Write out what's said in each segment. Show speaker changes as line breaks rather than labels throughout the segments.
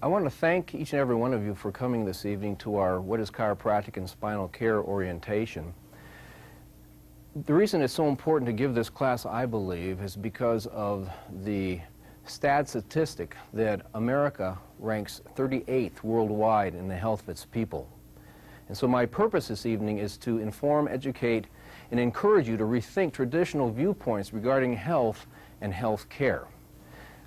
I want to thank each and every one of you for coming this evening to our What is Chiropractic and Spinal Care orientation. The reason it's so important to give this class, I believe, is because of the sad statistic that America ranks 38th worldwide in the health of its people. And so my purpose this evening is to inform, educate, and encourage you to rethink traditional viewpoints regarding health and health care.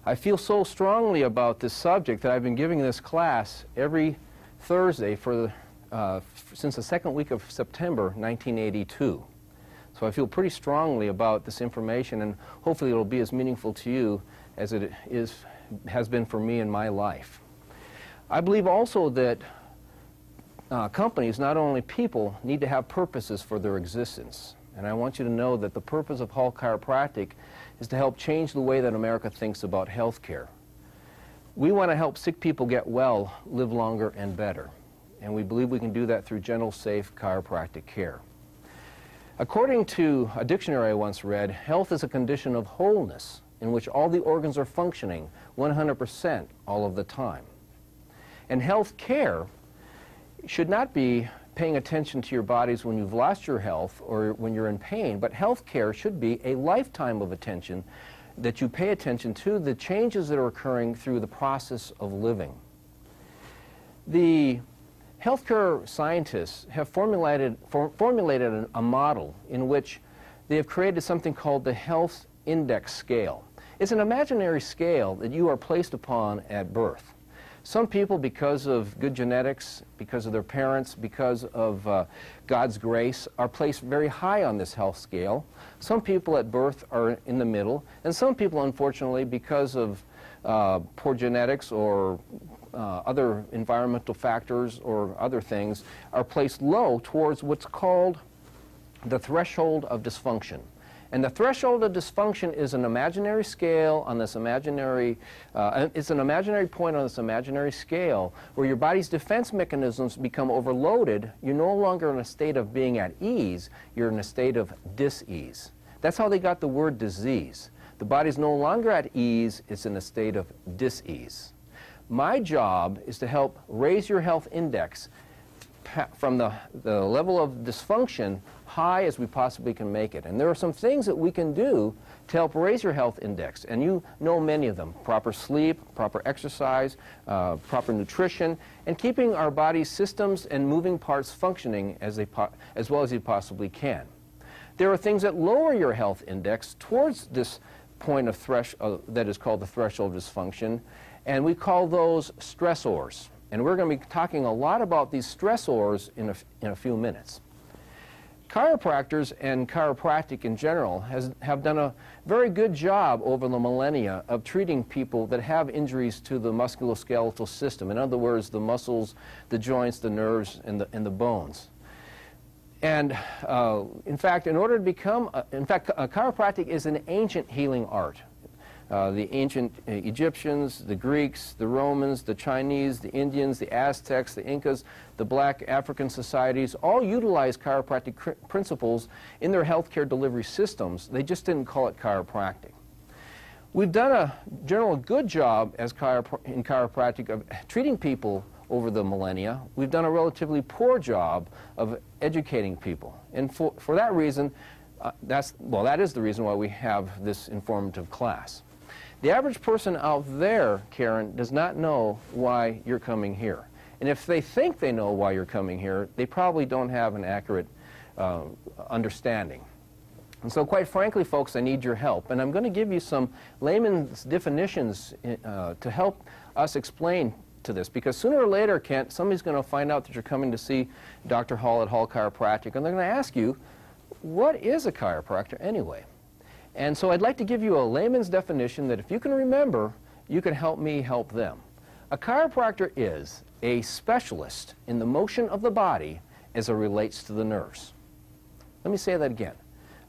I feel so strongly about this subject that I've been giving this class every Thursday since the second week of September 1982. So I feel pretty strongly about this information, and hopefully it will be as meaningful to you as it has been for me in my life. I believe also that companies, not only people, need to have purposes for their existence. And I want you to know that the purpose of Hall Chiropractic is to help change the way that America thinks about health care. We want to help sick people get well, live longer, and better. And we believe we can do that through gentle, safe chiropractic care. According to a dictionary I once read, health is a condition of wholeness in which all the organs are functioning 100% all of the time. And health care should not be paying attention to your bodies when you've lost your health or when you're in pain, but health care should be a lifetime of attention that you pay attention to the changes that are occurring through the process of living. The healthcare scientists have formulated a model in which they have created something called the Health Index Scale. It's an imaginary scale that you are placed upon at birth. Some people, because of good genetics, because of their parents, because of God's grace, are placed very high on this health scale. Some people at birth are in the middle, and some people, unfortunately, because of poor genetics or other environmental factors or other things, are placed low towards what's called the threshold of dysfunction. And the threshold of dysfunction is an imaginary scale on this imaginary, it's an imaginary point on this imaginary scale where your body's defense mechanisms become overloaded. You're no longer in a state of being at ease, you're in a state of dis-ease. That's how they got the word disease. The body's no longer at ease, it's in a state of dis-ease. My job is to help raise your health index from the level of dysfunction high as we possibly can make it. And there are some things that we can do to help raise your health index, and you know many of them: proper sleep, proper exercise, proper nutrition, and keeping our body's systems and moving parts functioning as well as you possibly can. There are things that lower your health index towards this point of that is called the threshold of dysfunction, and we call those stressors. And we're going to be talking a lot about these stressors in a few minutes. Chiropractors and chiropractic in general have done a very good job over the millennia of treating people that have injuries to the musculoskeletal system. In other words, the muscles, the joints, the nerves, and the bones. And in fact, chiropractic is an ancient healing art. The ancient Egyptians, the Greeks, the Romans, the Chinese, the Indians, the Aztecs, the Incas, the black African societies all utilized chiropractic principles in their healthcare delivery systems. They just didn't call it chiropractic. We've done a general good job in chiropractic of treating people over the millennia. We've done a relatively poor job of educating people. And for that reason, that is the reason why we have this informative class. The average person out there, Karen, does not know why you're coming here. And if they think they know why you're coming here, they probably don't have an accurate understanding. And so quite frankly, folks, I need your help. And I'm going to give you some layman's definitions to help us explain to this. Because sooner or later, Kent, somebody's going to find out that you're coming to see Dr. Hall at Hall Chiropractic, and they're going to ask you, what is a chiropractor anyway? And so I'd like to give you a layman's definition that if you can remember, you can help me help them. A chiropractor is a specialist in the motion of the body as it relates to the nerves. Let me say that again.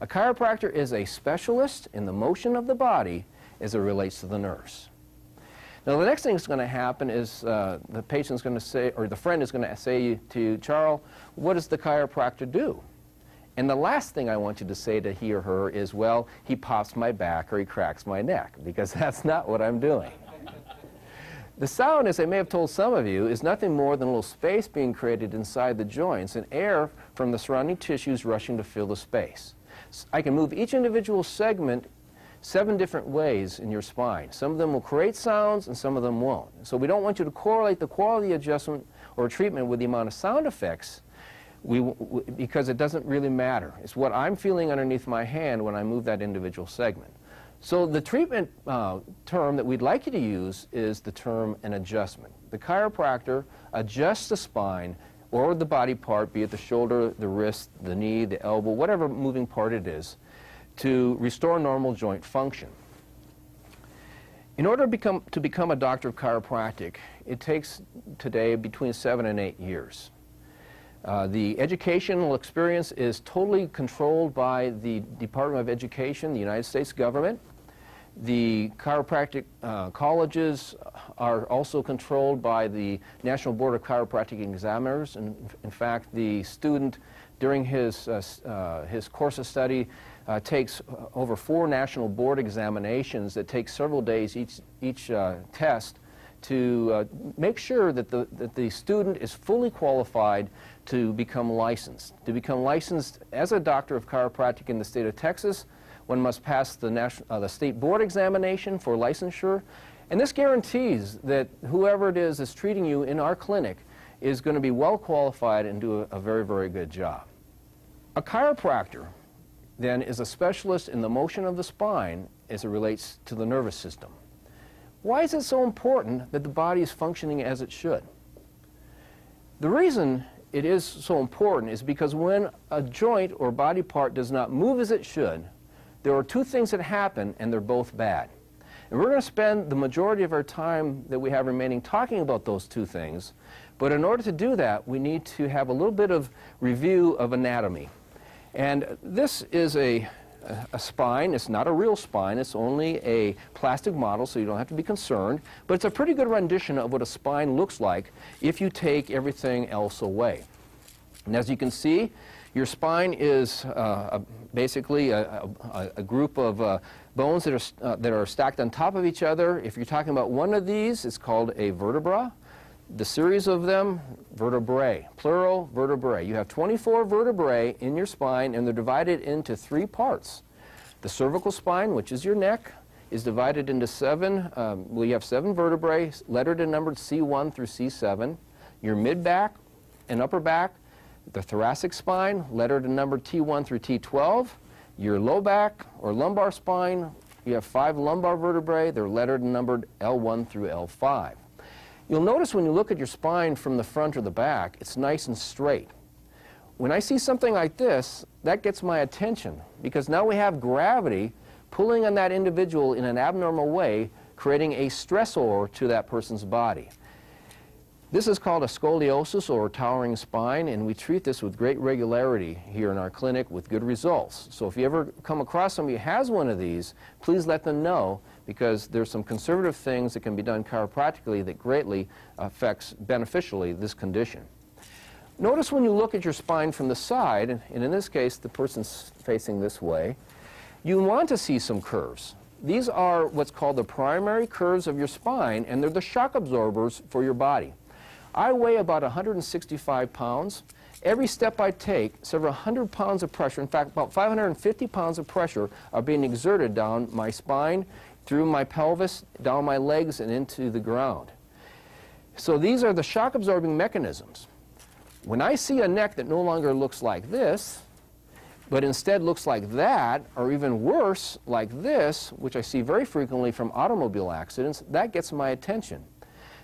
A chiropractor is a specialist in the motion of the body as it relates to the nerves. Now, the next thing that's going to happen is the patient's going to say, or the friend is going to say to you, Charles, what does the chiropractor do? And the last thing I want you to say to he or her is, well, he pops my back or he cracks my neck, because that's not what I'm doing. The sound, as I may have told some of you, is nothing more than a little space being created inside the joints and air from the surrounding tissues rushing to fill the space. I can move each individual segment 7 different ways in your spine. Some of them will create sounds and some of them won't. So we don't want you to correlate the quality adjustment or treatment with the amount of sound effects because it doesn't really matter. It's what I'm feeling underneath my hand when I move that individual segment. So the treatment term that we'd like you to use is the term an adjustment. The chiropractor adjusts the spine or the body part, be it the shoulder, the wrist, the knee, the elbow, whatever moving part it is, to restore normal joint function. In order to become a doctor of chiropractic, it takes today between 7 and 8 years. The educational experience is totally controlled by the Department of Education, the United States government. The chiropractic colleges are also controlled by the National Board of Chiropractic Examiners. And in fact, the student during his course of study takes over 4 national board examinations that take several days each test to make sure that the student is fully qualified to become licensed. To become licensed as a doctor of chiropractic in the state of Texas, one must pass the state board examination for licensure, and this guarantees that whoever it is that's treating you in our clinic is going to be well qualified and do a very, very good job. A chiropractor then is a specialist in the motion of the spine as it relates to the nervous system. Why is it so important that the body is functioning as it should? The reason it is so important is because when a joint or body part does not move as it should, there are 2 things that happen, and they're both bad. And we're going to spend the majority of our time that we have remaining talking about those 2 things, but in order to do that, we need to have a little bit of review of anatomy. And this is a spine. It's not a real spine. It's only a plastic model, so you don't have to be concerned. But it's a pretty good rendition of what a spine looks like if you take everything else away. And as you can see, your spine is basically a group of bones that are stacked on top of each other. If you're talking about one of these, it's called a vertebra. The series of them, vertebrae, plural vertebrae. You have 24 vertebrae in your spine, and they're divided into 3 parts. The cervical spine, which is your neck, is divided into 7, you have 7 vertebrae, lettered and numbered C1 through C7. Your mid-back and upper back, the thoracic spine, lettered and numbered T1 through T12. Your low back or lumbar spine, you have 5 lumbar vertebrae, they're lettered and numbered L1 through L5. You'll notice when you look at your spine from the front or the back, it's nice and straight. When I see something like this, that gets my attention because now we have gravity pulling on that individual in an abnormal way, creating a stressor to that person's body. This is called a scoliosis or towering spine, and we treat this with great regularity here in our clinic with good results. So if you ever come across somebody who has one of these, please let them know, because there's some conservative things that can be done chiropractically that greatly affects beneficially this condition. Notice when you look at your spine from the side, and in this case the person's facing this way, you want to see some curves. These are what's called the primary curves of your spine, and they're the shock absorbers for your body. I weigh about 165 pounds. Every step I take, several hundred pounds of pressure, in fact about 550 pounds of pressure are being exerted down my spine, through my pelvis, down my legs, and into the ground. So these are the shock absorbing mechanisms. When I see a neck that no longer looks like this, but instead looks like that, or even worse, like this, which I see very frequently from automobile accidents, that gets my attention.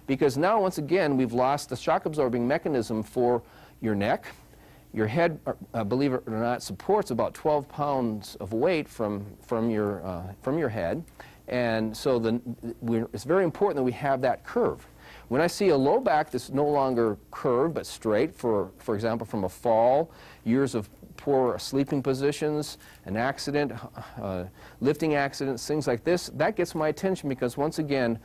Because now, once again, we've lost the shock-absorbing mechanism for your neck. Your head, believe it or not, supports about 12 pounds of weight from your head. And so it's very important that we have that curve. When I see a low back that's no longer curved but straight, for example, from a fall, years of poor sleeping positions, an accident, lifting accidents, things like this, that gets my attention because, once again,